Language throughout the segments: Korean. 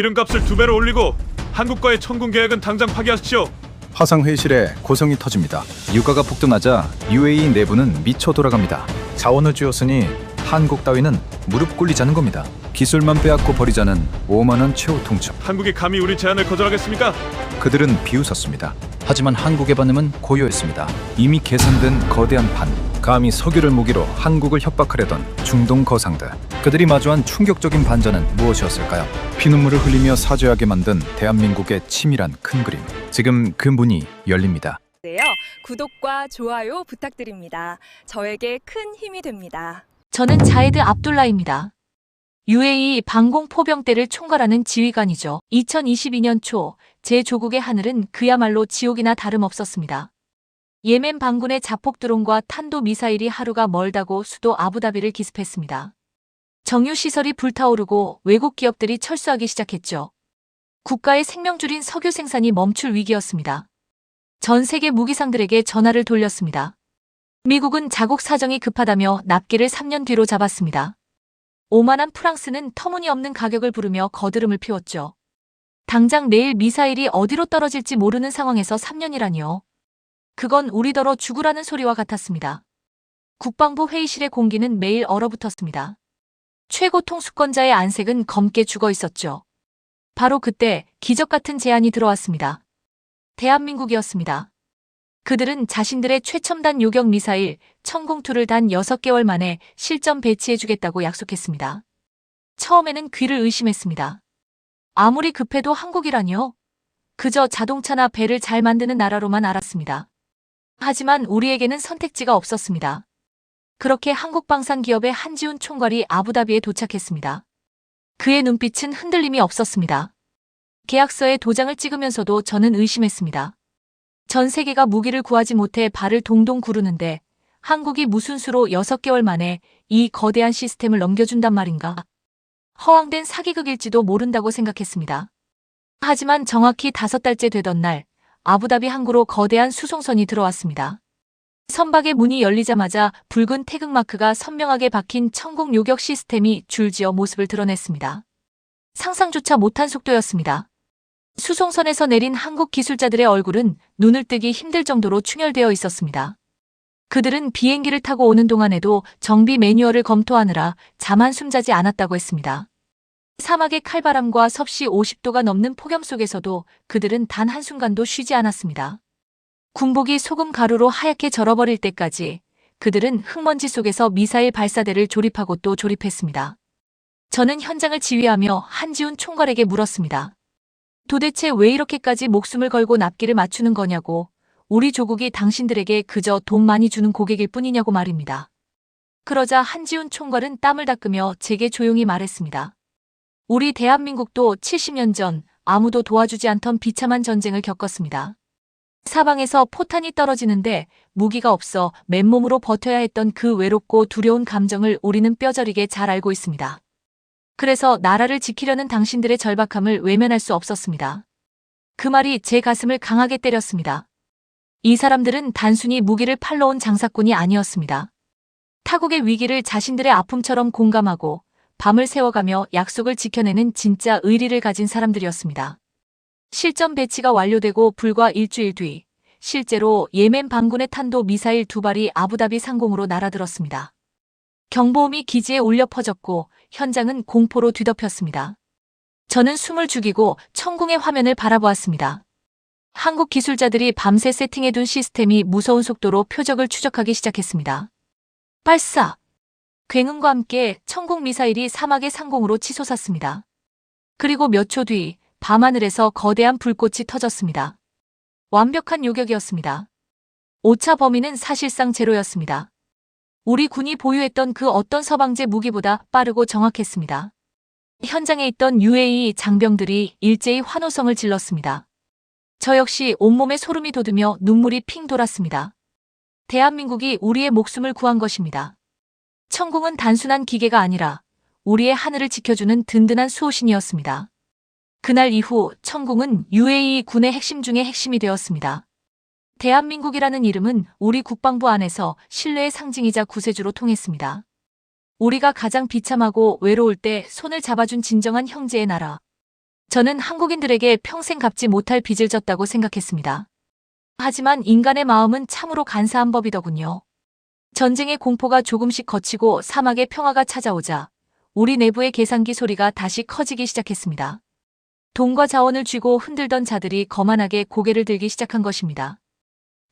기름값을 2배로 올리고 한국과의 청군 계약은 당장 파기하십시오. 화상회의실에 고성이 터집니다. 유가가 폭등하자 UAE 내부는 미쳐 돌아갑니다. 자원을 쥐었으니 한국 따위는 무릎 꿇리자는 겁니다. 기술만 빼앗고 버리자는 5만 원 최후 통첩. 한국이 감히 우리 제안을 거절하겠습니까? 그들은 비웃었습니다. 하지만 한국의 반응은 고요했습니다. 이미 계산된 거대한 판. 감히 석유를 무기로 한국을 협박하려던 중동 거상들. 그들이 마주한 충격적인 반전은 무엇이었을까요? 피눈물을 흘리며 사죄하게 만든 대한민국의 치밀한 큰 그림. 지금 그 문이 열립니다. 구독과 좋아요 부탁드립니다. 저에게 큰 힘이 됩니다. 저는 자이드 압둘라입니다. UAE 방공 포병대를 총괄하는 지휘관이죠. 2022년 초 제 조국의 하늘은 그야말로 지옥이나 다름없었습니다. 예멘 반군의 자폭 드론과 탄도 미사일이 하루가 멀다고 수도 아부다비를 기습했습니다. 정유시설이 불타오르고 외국 기업들이 철수하기 시작했죠. 국가의 생명줄인 석유 생산이 멈출 위기였습니다. 전 세계 무기상들에게 전화를 돌렸습니다. 미국은 자국 사정이 급하다며 납기를 3년 뒤로 잡았습니다. 오만한 프랑스는 터무니없는 가격을 부르며 거드름을 피웠죠. 당장 내일 미사일이 어디로 떨어질지 모르는 상황에서 3년이라니요. 그건 우리더러 죽으라는 소리와 같았습니다. 국방부 회의실의 공기는 매일 얼어붙었습니다. 최고 통수권자의 안색은 검게 죽어 있었죠. 바로 그때 기적 같은 제안이 들어왔습니다. 대한민국이었습니다. 그들은 자신들의 최첨단 요격 미사일 천공2를 단 6개월 만에 실전 배치해주겠다고 약속했습니다. 처음에는 귀를 의심했습니다. 아무리 급해도 한국이라니요? 그저 자동차나 배를 잘 만드는 나라로만 알았습니다. 하지만 우리에게는 선택지가 없었습니다. 그렇게 한국방산기업의 한지훈 총괄이 아부다비에 도착했습니다. 그의 눈빛은 흔들림이 없었습니다. 계약서에 도장을 찍으면서도 저는 의심했습니다. 전 세계가 무기를 구하지 못해 발을 동동 구르는데 한국이 무슨 수로 6개월 만에 이 거대한 시스템을 넘겨준단 말인가? 허황된 사기극일지도 모른다고 생각했습니다. 하지만 정확히 5달째 되던 날 아부다비 항구로 거대한 수송선이 들어왔습니다. 선박의 문이 열리자마자 붉은 태극마크가 선명하게 박힌 천공 요격 시스템이 줄지어 모습을 드러냈습니다. 상상조차 못한 속도였습니다. 수송선에서 내린 한국 기술자들의 얼굴은 눈을 뜨기 힘들 정도로 충혈되어 있었습니다. 그들은 비행기를 타고 오는 동안에도 정비 매뉴얼을 검토하느라 잠 한숨 자지 않았다고 했습니다. 사막의 칼바람과 섭씨 50도가 넘는 폭염 속에서도 그들은 단 한순간도 쉬지 않았습니다. 군복이 소금 가루로 하얗게 절어버릴 때까지 그들은 흙먼지 속에서 미사일 발사대를 조립하고 또 조립했습니다. 저는 현장을 지휘하며 한지훈 총괄에게 물었습니다. 도대체 왜 이렇게까지 목숨을 걸고 납기를 맞추는 거냐고, 우리 조국이 당신들에게 그저 돈 많이 주는 고객일 뿐이냐고 말입니다. 그러자 한지훈 총괄은 땀을 닦으며 제게 조용히 말했습니다. 우리 대한민국도 70년 전 아무도 도와주지 않던 비참한 전쟁을 겪었습니다. 사방에서 포탄이 떨어지는데 무기가 없어 맨몸으로 버텨야 했던 그 외롭고 두려운 감정을 우리는 뼈저리게 잘 알고 있습니다. 그래서 나라를 지키려는 당신들의 절박함을 외면할 수 없었습니다. 그 말이 제 가슴을 강하게 때렸습니다. 이 사람들은 단순히 무기를 팔러 온 장사꾼이 아니었습니다. 타국의 위기를 자신들의 아픔처럼 공감하고 밤을 새워가며 약속을 지켜내는 진짜 의리를 가진 사람들이었습니다. 실전 배치가 완료되고 불과 일주일 뒤 실제로 예멘 반군의 탄도 미사일 2발이 아부다비 상공으로 날아들었습니다. 경보음이 기지에 울려 퍼졌고 현장은 공포로 뒤덮였습니다. 저는 숨을 죽이고 천공의 화면을 바라보았습니다. 한국 기술자들이 밤새 세팅해둔 시스템이 무서운 속도로 표적을 추적하기 시작했습니다. 발사! 굉음과 함께 천공 미사일이 사막의 상공으로 치솟았습니다. 그리고 몇 초 뒤 밤하늘에서 거대한 불꽃이 터졌습니다. 완벽한 요격이었습니다. 오차 범위는 사실상 제로였습니다. 우리 군이 보유했던 그 어떤 서방제 무기보다 빠르고 정확했습니다. 현장에 있던 UAE 장병들이 일제히 환호성을 질렀습니다. 저 역시 온몸에 소름이 돋으며 눈물이 핑 돌았습니다. 대한민국이 우리의 목숨을 구한 것입니다. 천공은 단순한 기계가 아니라 우리의 하늘을 지켜주는 든든한 수호신이었습니다. 그날 이후 천공은 UAE 군의 핵심 중의 핵심이 되었습니다. 대한민국이라는 이름은 우리 국방부 안에서 신뢰의 상징이자 구세주로 통했습니다. 우리가 가장 비참하고 외로울 때 손을 잡아준 진정한 형제의 나라. 저는 한국인들에게 평생 갚지 못할 빚을 졌다고 생각했습니다. 하지만 인간의 마음은 참으로 간사한 법이더군요. 전쟁의 공포가 조금씩 걷히고 사막의 평화가 찾아오자 우리 내부의 계산기 소리가 다시 커지기 시작했습니다. 돈과 자원을 쥐고 흔들던 자들이 거만하게 고개를 들기 시작한 것입니다.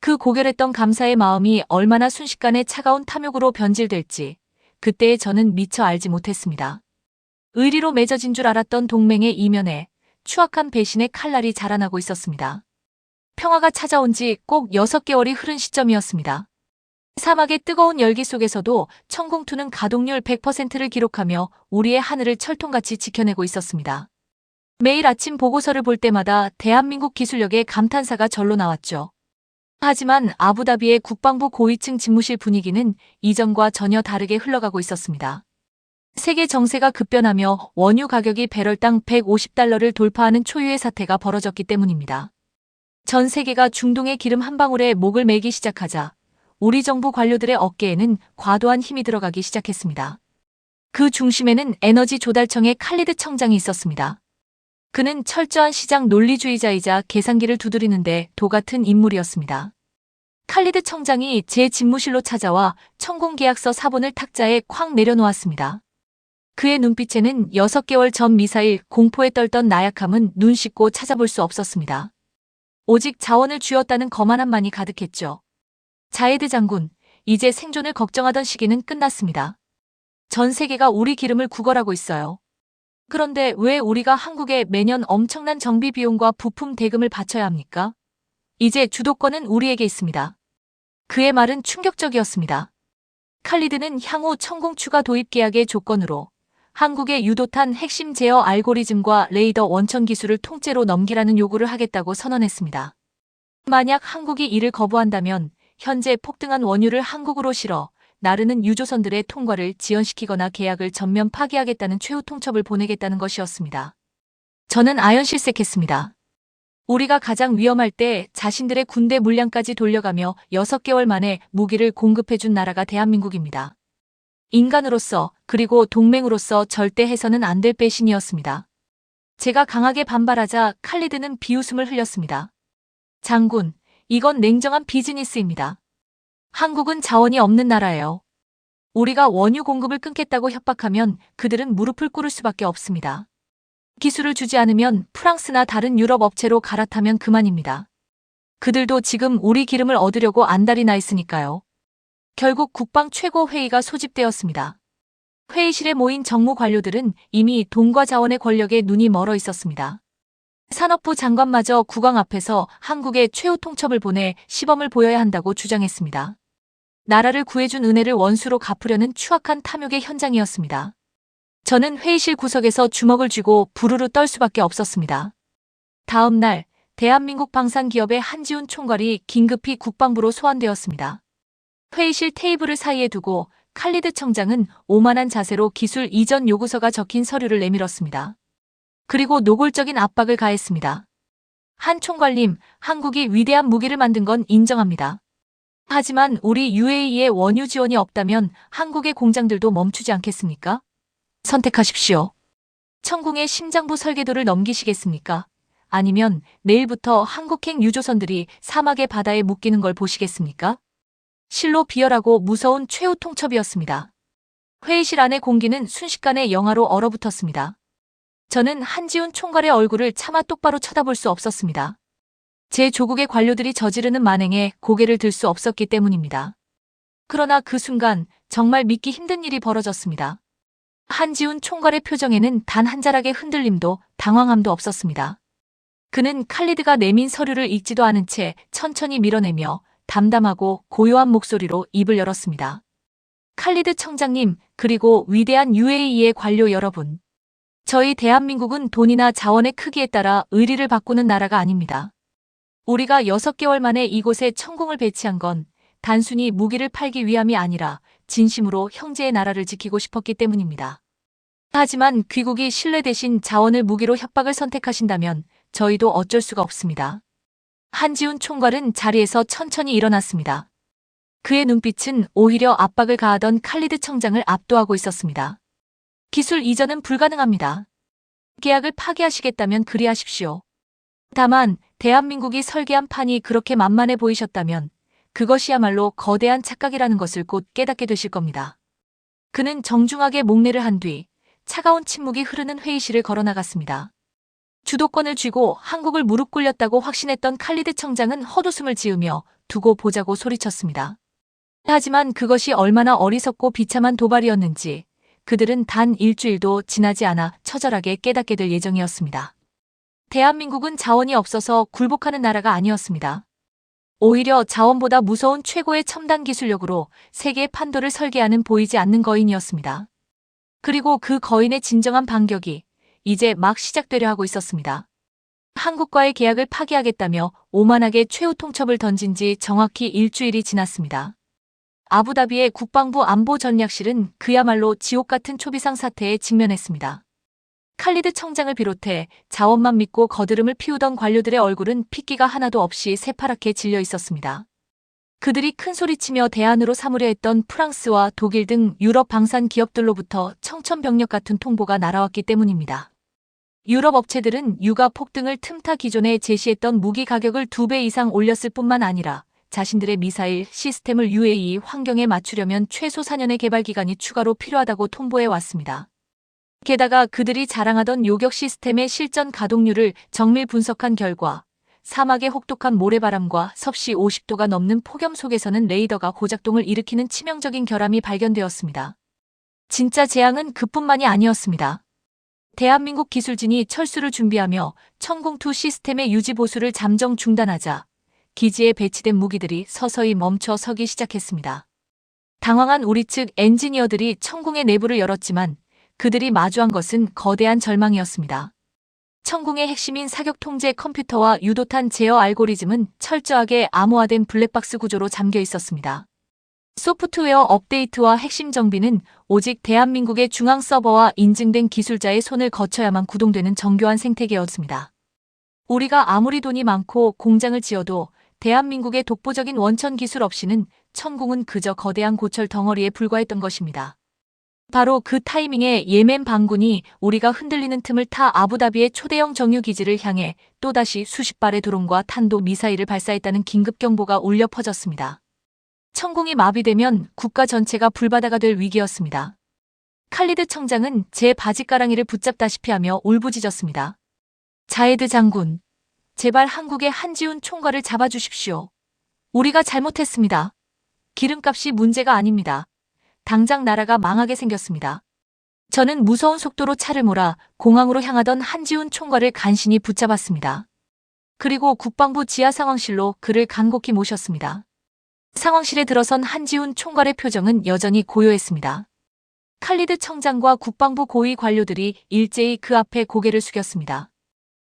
그 고결했던 감사의 마음이 얼마나 순식간에 차가운 탐욕으로 변질될지 그때의 저는 미처 알지 못했습니다. 의리로 맺어진 줄 알았던 동맹의 이면에 추악한 배신의 칼날이 자라나고 있었습니다. 평화가 찾아온 지 꼭 6개월이 흐른 시점이었습니다. 사막의 뜨거운 열기 속에서도 천공투는 가동률 100%를 기록하며 우리의 하늘을 철통같이 지켜내고 있었습니다. 매일 아침 보고서를 볼 때마다 대한민국 기술력의 감탄사가 절로 나왔죠. 하지만 아부다비의 국방부 고위층 집무실 분위기는 이전과 전혀 다르게 흘러가고 있었습니다. 세계 정세가 급변하며 원유 가격이 배럴당 150달러를 돌파하는 초유의 사태가 벌어졌기 때문입니다. 전 세계가 중동의 기름 한 방울에 목을 매기 시작하자 우리 정부 관료들의 어깨에는 과도한 힘이 들어가기 시작했습니다. 그 중심에는 에너지 조달청의 칼리드 청장이 있었습니다. 그는 철저한 시장 논리주의자이자 계산기를 두드리는데 도같은 인물이었습니다. 칼리드 청장이 제 집무실로 찾아와 천공계약서 사본을 탁자에 쾅 내려놓았습니다. 그의 눈빛에는 6개월 전 미사일 공포에 떨던 나약함은 눈 씻고 찾아볼 수 없었습니다. 오직 자원을 쥐었다는 거만함만이 가득했죠. 자예드 장군, 이제 생존을 걱정하던 시기는 끝났습니다. 전 세계가 우리 기름을 구걸하고 있어요. 그런데 왜 우리가 한국에 매년 엄청난 정비 비용과 부품 대금을 바쳐야 합니까? 이제 주도권은 우리에게 있습니다. 그의 말은 충격적이었습니다. 칼리드는 향후 천공 추가 도입 계약의 조건으로 한국의 유도탄 핵심 제어 알고리즘과 레이더 원천 기술을 통째로 넘기라는 요구를 하겠다고 선언했습니다. 만약 한국이 이를 거부한다면 현재 폭등한 원유를 한국으로 실어 나르는 유조선들의 통과를 지연시키거나 계약을 전면 파기하겠다는 최후 통첩을 보내겠다는 것이었습니다. 저는 아연실색했습니다. 우리가 가장 위험할 때 자신들의 군대 물량까지 돌려가며 6개월 만에 무기를 공급해준 나라가 대한민국입니다. 인간으로서 그리고 동맹으로서 절대 해서는 안 될 배신이었습니다. 제가 강하게 반발하자 칼리드는 비웃음을 흘렸습니다. 장군, 이건 냉정한 비즈니스입니다. 한국은 자원이 없는 나라예요. 우리가 원유 공급을 끊겠다고 협박하면 그들은 무릎을 꿇을 수밖에 없습니다. 기술을 주지 않으면 프랑스나 다른 유럽 업체로 갈아타면 그만입니다. 그들도 지금 우리 기름을 얻으려고 안달이 나 있으니까요. 결국 국방 최고회의가 소집되었습니다. 회의실에 모인 정무 관료들은 이미 돈과 자원의 권력에 눈이 멀어 있었습니다. 산업부 장관마저 국왕 앞에서 한국에 최후 통첩을 보내 시범을 보여야 한다고 주장했습니다. 나라를 구해준 은혜를 원수로 갚으려는 추악한 탐욕의 현장이었습니다. 저는 회의실 구석에서 주먹을 쥐고 부르르 떨 수밖에 없었습니다. 다음 날 대한민국 방산기업의 한지훈 총괄이 긴급히 국방부로 소환되었습니다. 회의실 테이블을 사이에 두고 칼리드 청장은 오만한 자세로 기술 이전 요구서가 적힌 서류를 내밀었습니다. 그리고 노골적인 압박을 가했습니다. 한 총괄님, 한국이 위대한 무기를 만든 건 인정합니다. 하지만 우리 UAE의 원유 지원이 없다면 한국의 공장들도 멈추지 않겠습니까? 선택하십시오. 천궁의 심장부 설계도를 넘기시겠습니까? 아니면 내일부터 한국행 유조선들이 사막의 바다에 묶이는 걸 보시겠습니까? 실로 비열하고 무서운 최후 통첩이었습니다. 회의실 안의 공기는 순식간에 영하로 얼어붙었습니다. 저는 한지훈 총괄의 얼굴을 차마 똑바로 쳐다볼 수 없었습니다. 제 조국의 관료들이 저지르는 만행에 고개를 들 수 없었기 때문입니다. 그러나 그 순간 정말 믿기 힘든 일이 벌어졌습니다. 한지훈 총괄의 표정에는 단 한 자락의 흔들림도 당황함도 없었습니다. 그는 칼리드가 내민 서류를 읽지도 않은 채 천천히 밀어내며 담담하고 고요한 목소리로 입을 열었습니다. 칼리드 청장님, 그리고 위대한 UAE의 관료 여러분. 저희 대한민국은 돈이나 자원의 크기에 따라 의리를 바꾸는 나라가 아닙니다. 우리가 6개월 만에 이곳에 천궁을 배치한 건 단순히 무기를 팔기 위함이 아니라 진심으로 형제의 나라를 지키고 싶었기 때문입니다. 하지만 귀국이 신뢰 대신 자원을 무기로 협박을 선택하신다면 저희도 어쩔 수가 없습니다. 한지훈 총괄은 자리에서 천천히 일어났습니다. 그의 눈빛은 오히려 압박을 가하던 칼리드 청장을 압도하고 있었습니다. 기술 이전은 불가능합니다. 계약을 파기하시겠다면 그리하십시오. 다만 대한민국이 설계한 판이 그렇게 만만해 보이셨다면 그것이야말로 거대한 착각이라는 것을 곧 깨닫게 되실 겁니다. 그는 정중하게 목례를 한 뒤 차가운 침묵이 흐르는 회의실을 걸어나갔습니다. 주도권을 쥐고 한국을 무릎 꿇렸다고 확신했던 칼리드 청장은 헛웃음을 지으며 두고 보자고 소리쳤습니다. 하지만 그것이 얼마나 어리석고 비참한 도발이었는지 그들은 단 일주일도 지나지 않아 처절하게 깨닫게 될 예정이었습니다. 대한민국은 자원이 없어서 굴복하는 나라가 아니었습니다. 오히려 자원보다 무서운 최고의 첨단 기술력으로 세계의 판도를 설계하는 보이지 않는 거인이었습니다. 그리고 그 거인의 진정한 반격이 이제 막 시작되려 하고 있었습니다. 한국과의 계약을 파기하겠다며 오만하게 최후 통첩을 던진 지 정확히 일주일이 지났습니다. 아부다비의 국방부 안보전략실은 그야말로 지옥 같은 초비상 사태에 직면했습니다. 칼리드 청장을 비롯해 자원만 믿고 거드름을 피우던 관료들의 얼굴은 핏기가 하나도 없이 새파랗게 질려 있었습니다. 그들이 큰소리치며 대안으로 삼으려 했던 프랑스와 독일 등 유럽 방산 기업들로부터 청천벽력 같은 통보가 날아왔기 때문입니다. 유럽 업체들은 유가 폭등을 틈타 기존에 제시했던 무기 가격을 2배 이상 올렸을 뿐만 아니라 자신들의 미사일 시스템을 UAE 환경에 맞추려면 최소 4년의 개발 기간이 추가로 필요하다고 통보해 왔습니다. 게다가 그들이 자랑하던 요격 시스템의 실전 가동률을 정밀 분석한 결과 사막의 혹독한 모래바람과 섭씨 50도가 넘는 폭염 속에서는 레이더가 고작동을 일으키는 치명적인 결함이 발견되었습니다. 진짜 재앙은 그뿐만이 아니었습니다. 대한민국 기술진이 철수를 준비하며 천궁2 시스템의 유지 보수를 잠정 중단하자 기지에 배치된 무기들이 서서히 멈춰 서기 시작했습니다. 당황한 우리 측 엔지니어들이 천궁의 내부를 열었지만 그들이 마주한 것은 거대한 절망이었습니다. 천궁의 핵심인 사격 통제 컴퓨터와 유도탄 제어 알고리즘은 철저하게 암호화된 블랙박스 구조로 잠겨 있었습니다. 소프트웨어 업데이트와 핵심 정비는 오직 대한민국의 중앙 서버와 인증된 기술자의 손을 거쳐야만 구동되는 정교한 생태계였습니다. 우리가 아무리 돈이 많고 공장을 지어도 대한민국의 독보적인 원천 기술 없이는 천궁은 그저 거대한 고철 덩어리에 불과했던 것입니다. 바로 그 타이밍에 예멘 반군이 우리가 흔들리는 틈을 타 아부다비의 초대형 정유기지를 향해 또다시 수십 발의 드론과 탄도 미사일을 발사했다는 긴급 경보가 울려 퍼졌습니다. 천궁이 마비되면 국가 전체가 불바다가 될 위기였습니다. 칼리드 청장은 제 바지가랑이를 붙잡다시피 하며 울부짖었습니다. 자에드 장군, 제발 한국의 한지훈 총괄을 잡아주십시오. 우리가 잘못했습니다. 기름값이 문제가 아닙니다. 당장 나라가 망하게 생겼습니다. 저는 무서운 속도로 차를 몰아 공항으로 향하던 한지훈 총괄을 간신히 붙잡았습니다. 그리고 국방부 지하 상황실로 그를 간곡히 모셨습니다. 상황실에 들어선 한지훈 총괄의 표정은 여전히 고요했습니다. 칼리드 청장과 국방부 고위 관료들이 일제히 그 앞에 고개를 숙였습니다.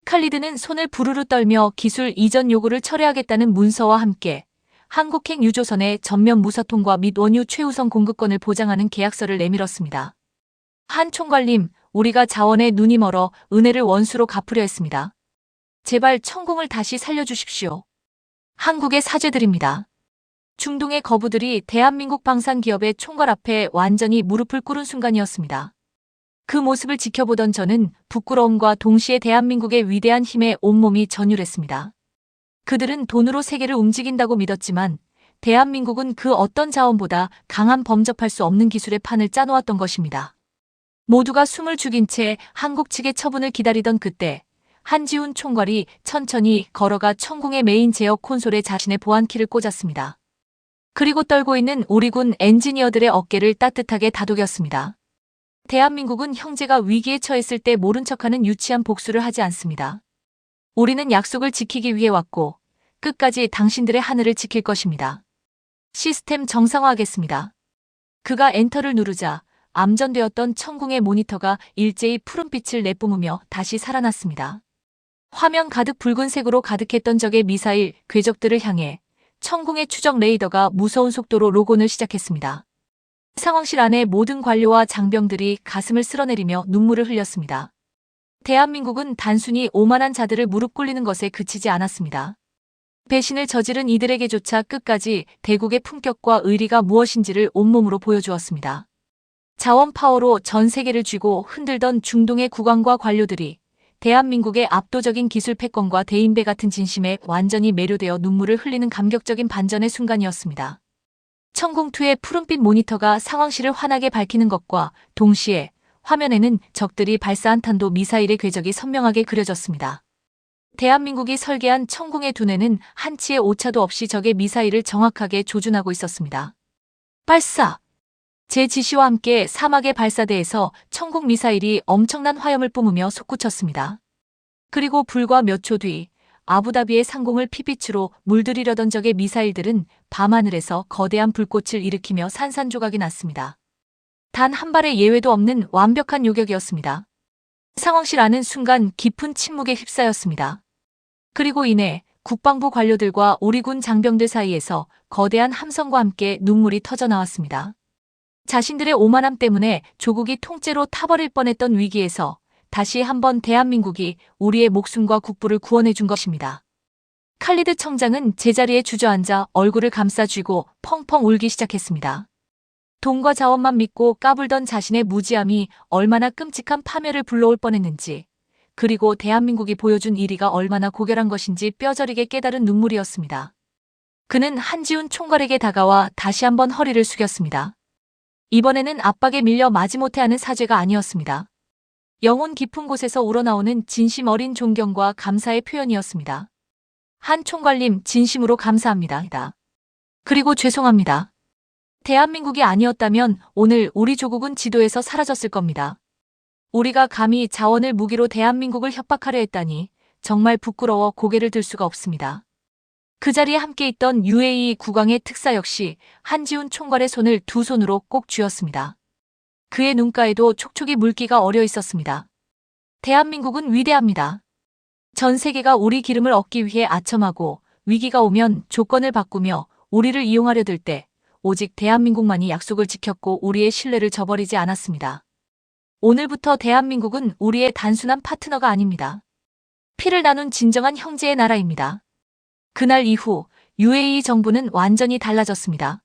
칼리드는 손을 부르르 떨며 기술 이전 요구를 철회하겠다는 문서와 함께 한국행 유조선의 전면 무사통과 및 원유 최우선 공급권을 보장하는 계약서를 내밀었습니다. 한 총괄님, 우리가 자원에 눈이 멀어 은혜를 원수로 갚으려 했습니다. 제발 천궁을 다시 살려주십시오. 한국에 사죄드립니다. 중동의 거부들이 대한민국 방산기업의 총괄 앞에 완전히 무릎을 꿇은 순간이었습니다. 그 모습을 지켜보던 저는 부끄러움과 동시에 대한민국의 위대한 힘에 온몸이 전율했습니다. 그들은 돈으로 세계를 움직인다고 믿었지만 대한민국은 그 어떤 자원보다 강한 범접할 수 없는 기술의 판을 짜놓았던 것입니다. 모두가 숨을 죽인 채 한국 측의 처분을 기다리던 그때 한지훈 총괄이 천천히 걸어가 천궁의 메인 제어 콘솔에 자신의 보안키를 꽂았습니다. 그리고 떨고 있는 우리 군 엔지니어들의 어깨를 따뜻하게 다독였습니다. 대한민국은 형제가 위기에 처했을 때 모른 척하는 유치한 복수를 하지 않습니다. 우리는 약속을 지키기 위해 왔고 끝까지 당신들의 하늘을 지킬 것입니다. 시스템 정상화하겠습니다. 그가 엔터를 누르자 암전되었던 천궁의 모니터가 일제히 푸른빛을 내뿜으며 다시 살아났습니다. 화면 가득 붉은색으로 가득했던 적의 미사일, 궤적들을 향해 천궁의 추적 레이더가 무서운 속도로 로곤을 시작했습니다. 상황실 안의 모든 관료와 장병들이 가슴을 쓸어내리며 눈물을 흘렸습니다. 대한민국은 단순히 오만한 자들을 무릎 꿇리는 것에 그치지 않았습니다. 배신을 저지른 이들에게조차 끝까지 대국의 품격과 의리가 무엇인지를 온몸으로 보여주었습니다. 자원 파워로 전 세계를 쥐고 흔들던 중동의 국왕과 관료들이 대한민국의 압도적인 기술 패권과 대인배 같은 진심에 완전히 매료되어 눈물을 흘리는 감격적인 반전의 순간이었습니다. 천공투의 푸른빛 모니터가 상황실을 환하게 밝히는 것과 동시에 화면에는 적들이 발사한 탄도 미사일의 궤적이 선명하게 그려졌습니다. 대한민국이 설계한 천궁의 두뇌는 한치의 오차도 없이 적의 미사일을 정확하게 조준하고 있었습니다. 발사! 제 지시와 함께 사막의 발사대에서 천궁 미사일이 엄청난 화염을 뿜으며 솟구쳤습니다. 그리고 불과 몇 초 뒤 아부다비의 상공을 피빛으로 물들이려던 적의 미사일들은 밤하늘에서 거대한 불꽃을 일으키며 산산조각이 났습니다. 단 한 발의 예외도 없는 완벽한 요격이었습니다. 상황실 안은 순간 깊은 침묵에 휩싸였습니다. 그리고 이내 국방부 관료들과 우리 군 장병들 사이에서 거대한 함성과 함께 눈물이 터져나왔습니다. 자신들의 오만함 때문에 조국이 통째로 타버릴 뻔했던 위기에서 다시 한번 대한민국이 우리의 목숨과 국부를 구원해 준 것입니다. 칼리드 청장은 제자리에 주저앉아 얼굴을 감싸 쥐고 펑펑 울기 시작했습니다. 돈과 자원만 믿고 까불던 자신의 무지함이 얼마나 끔찍한 파멸을 불러올 뻔했는지, 그리고 대한민국이 보여준 일위가 얼마나 고결한 것인지 뼈저리게 깨달은 눈물이었습니다. 그는 한지훈 총괄에게 다가와 다시 한번 허리를 숙였습니다. 이번에는 압박에 밀려 마지못해 하는 사죄가 아니었습니다. 영혼 깊은 곳에서 우러나오는 진심 어린 존경과 감사의 표현이었습니다. 한 총괄님, 진심으로 감사합니다. 그리고 죄송합니다. 대한민국이 아니었다면 오늘 우리 조국은 지도에서 사라졌을 겁니다. 우리가 감히 자원을 무기로 대한민국을 협박하려 했다니 정말 부끄러워 고개를 들 수가 없습니다. 그 자리에 함께 있던 UAE 국왕의 특사 역시 한지훈 총괄의 손을 두 손으로 꼭 쥐었습니다. 그의 눈가에도 촉촉이 물기가 어려 있었습니다. 대한민국은 위대합니다. 전 세계가 우리 기름을 얻기 위해 아첨하고 위기가 오면 조건을 바꾸며 우리를 이용하려 들 때 오직 대한민국만이 약속을 지켰고 우리의 신뢰를 저버리지 않았습니다. 오늘부터 대한민국은 우리의 단순한 파트너가 아닙니다. 피를 나눈 진정한 형제의 나라입니다. 그날 이후 UAE 정부는 완전히 달라졌습니다.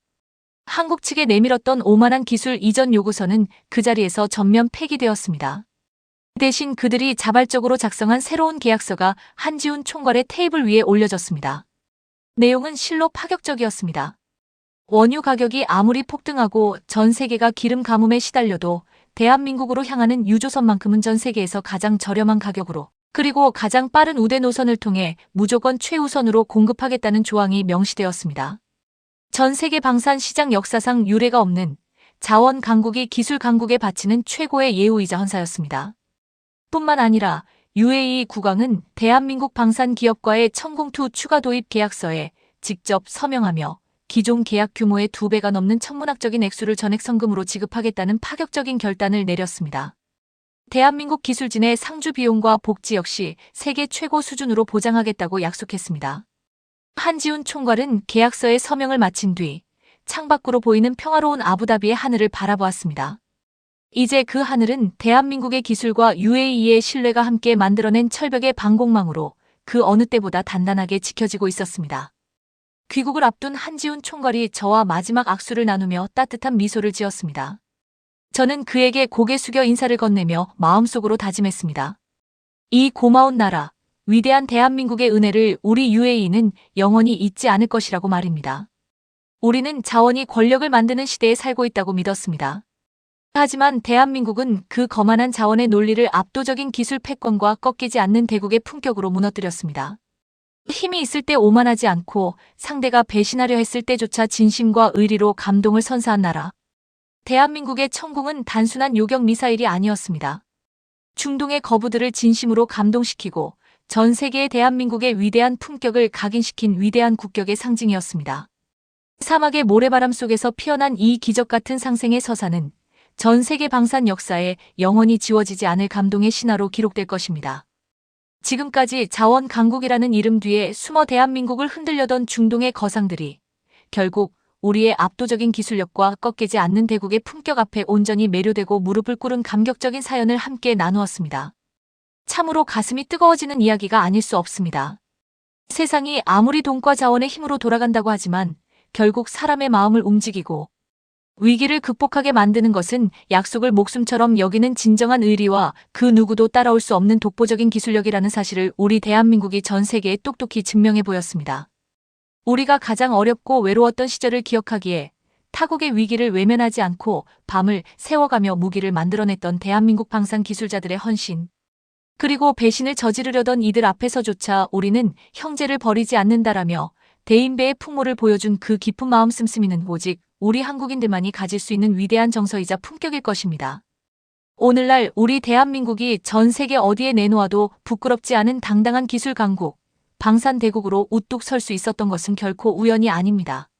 한국 측에 내밀었던 오만한 기술 이전 요구서는 그 자리에서 전면 폐기되었습니다. 대신 그들이 자발적으로 작성한 새로운 계약서가 한지훈 총괄의 테이블 위에 올려졌습니다. 내용은 실로 파격적이었습니다. 원유 가격이 아무리 폭등하고 전 세계가 기름 가뭄에 시달려도 대한민국으로 향하는 유조선만큼은 전 세계에서 가장 저렴한 가격으로, 그리고 가장 빠른 우대 노선을 통해 무조건 최우선으로 공급하겠다는 조항이 명시되었습니다. 전 세계 방산 시장 역사상 유례가 없는 자원 강국이 기술 강국에 바치는 최고의 예우이자 헌사였습니다. 뿐만 아니라 UAE 국왕은 대한민국 방산 기업과의 천공투 추가 도입 계약서에 직접 서명하며 기존 계약 규모의 2배가 넘는 천문학적인 액수를 전액 성금으로 지급하겠다는 파격적인 결단을 내렸습니다. 대한민국 기술진의 상주 비용과 복지 역시 세계 최고 수준으로 보장하겠다고 약속했습니다. 한지훈 총괄은 계약서에 서명을 마친 뒤 창밖으로 보이는 평화로운 아부다비의 하늘을 바라보았습니다. 이제 그 하늘은 대한민국의 기술과 UAE의 신뢰가 함께 만들어낸 철벽의 방공망으로 그 어느 때보다 단단하게 지켜지고 있었습니다. 귀국을 앞둔 한지훈 총괄이 저와 마지막 악수를 나누며 따뜻한 미소를 지었습니다. 저는 그에게 고개 숙여 인사를 건네며 마음속으로 다짐했습니다. 이 고마운 나라, 위대한 대한민국의 은혜를 우리 UAE는 영원히 잊지 않을 것이라고 말입니다. 우리는 자원이 권력을 만드는 시대에 살고 있다고 믿었습니다. 하지만 대한민국은 그 거만한 자원의 논리를 압도적인 기술 패권과 꺾이지 않는 대국의 품격으로 무너뜨렸습니다. 힘이 있을 때 오만하지 않고 상대가 배신하려 했을 때조차 진심과 의리로 감동을 선사한 나라. 대한민국의 천궁은 단순한 요격 미사일이 아니었습니다. 중동의 거부들을 진심으로 감동시키고 전 세계의 대한민국의 위대한 품격을 각인시킨 위대한 국격의 상징이었습니다. 사막의 모래바람 속에서 피어난 이 기적 같은 상생의 서사는 전 세계 방산 역사에 영원히 지워지지 않을 감동의 신화로 기록될 것입니다. 지금까지 자원 강국이라는 이름 뒤에 숨어 대한민국을 흔들려던 중동의 거상들이 결국 우리의 압도적인 기술력과 꺾이지 않는 대국의 품격 앞에 온전히 매료되고 무릎을 꿇은 감격적인 사연을 함께 나누었습니다. 참으로 가슴이 뜨거워지는 이야기가 아닐 수 없습니다. 세상이 아무리 돈과 자원의 힘으로 돌아간다고 하지만 결국 사람의 마음을 움직이고 위기를 극복하게 만드는 것은 약속을 목숨처럼 여기는 진정한 의리와 그 누구도 따라올 수 없는 독보적인 기술력이라는 사실을 우리 대한민국이 전 세계에 똑똑히 증명해 보였습니다. 우리가 가장 어렵고 외로웠던 시절을 기억하기에 타국의 위기를 외면하지 않고 밤을 새워가며 무기를 만들어냈던 대한민국 방산 기술자들의 헌신. 그리고 배신을 저지르려던 이들 앞에서조차 우리는 형제를 버리지 않는다라며 대인배의 풍모를 보여준 그 깊은 마음 씀씀이는 오직 우리 한국인들만이 가질 수 있는 위대한 정서이자 품격일 것입니다. 오늘날 우리 대한민국이 전 세계 어디에 내놓아도 부끄럽지 않은 당당한 기술 강국, 방산대국으로 우뚝 설 수 있었던 것은 결코 우연이 아닙니다.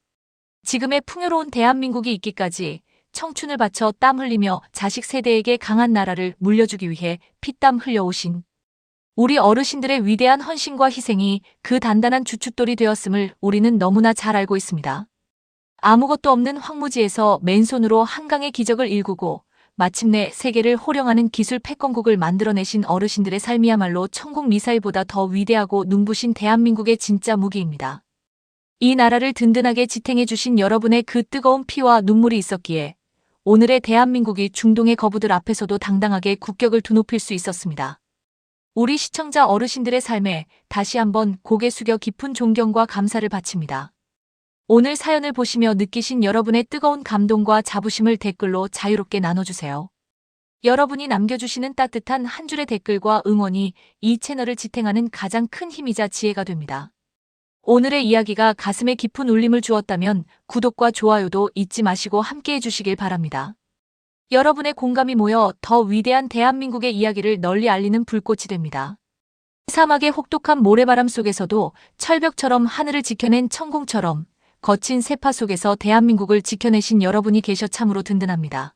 지금의 풍요로운 대한민국이 있기까지 청춘을 바쳐 땀 흘리며 자식 세대에게 강한 나라를 물려주기 위해 피땀 흘려오신 우리 어르신들의 위대한 헌신과 희생이 그 단단한 주춧돌이 되었음을 우리는 너무나 잘 알고 있습니다. 아무것도 없는 황무지에서 맨손으로 한강의 기적을 일구고 마침내 세계를 호령하는 기술 패권국을 만들어내신 어르신들의 삶이야말로 천국 미사일보다 더 위대하고 눈부신 대한민국의 진짜 무기입니다. 이 나라를 든든하게 지탱해 주신 여러분의 그 뜨거운 피와 눈물이 있었기에 오늘의 대한민국이 중동의 거부들 앞에서도 당당하게 국격을 드높일 수 있었습니다. 우리 시청자 어르신들의 삶에 다시 한번 고개 숙여 깊은 존경과 감사를 바칩니다. 오늘 사연을 보시며 느끼신 여러분의 뜨거운 감동과 자부심을 댓글로 자유롭게 나눠주세요. 여러분이 남겨주시는 따뜻한 한 줄의 댓글과 응원이 이 채널을 지탱하는 가장 큰 힘이자 지혜가 됩니다. 오늘의 이야기가 가슴에 깊은 울림을 주었다면 구독과 좋아요도 잊지 마시고 함께해 주시길 바랍니다. 여러분의 공감이 모여 더 위대한 대한민국의 이야기를 널리 알리는 불꽃이 됩니다. 사막의 혹독한 모래바람 속에서도 철벽처럼 하늘을 지켜낸 천공처럼 거친 세파 속에서 대한민국을 지켜내신 여러분이 계셔 참으로 든든합니다.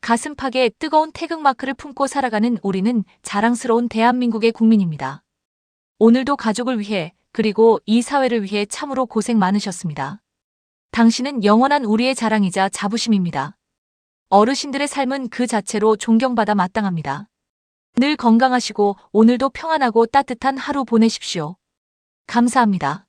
가슴팍에 뜨거운 태극마크를 품고 살아가는 우리는 자랑스러운 대한민국의 국민입니다. 오늘도 가족을 위해 그리고 이 사회를 위해 참으로 고생 많으셨습니다. 당신은 영원한 우리의 자랑이자 자부심입니다. 어르신들의 삶은 그 자체로 존경받아 마땅합니다. 늘 건강하시고 오늘도 평안하고 따뜻한 하루 보내십시오. 감사합니다.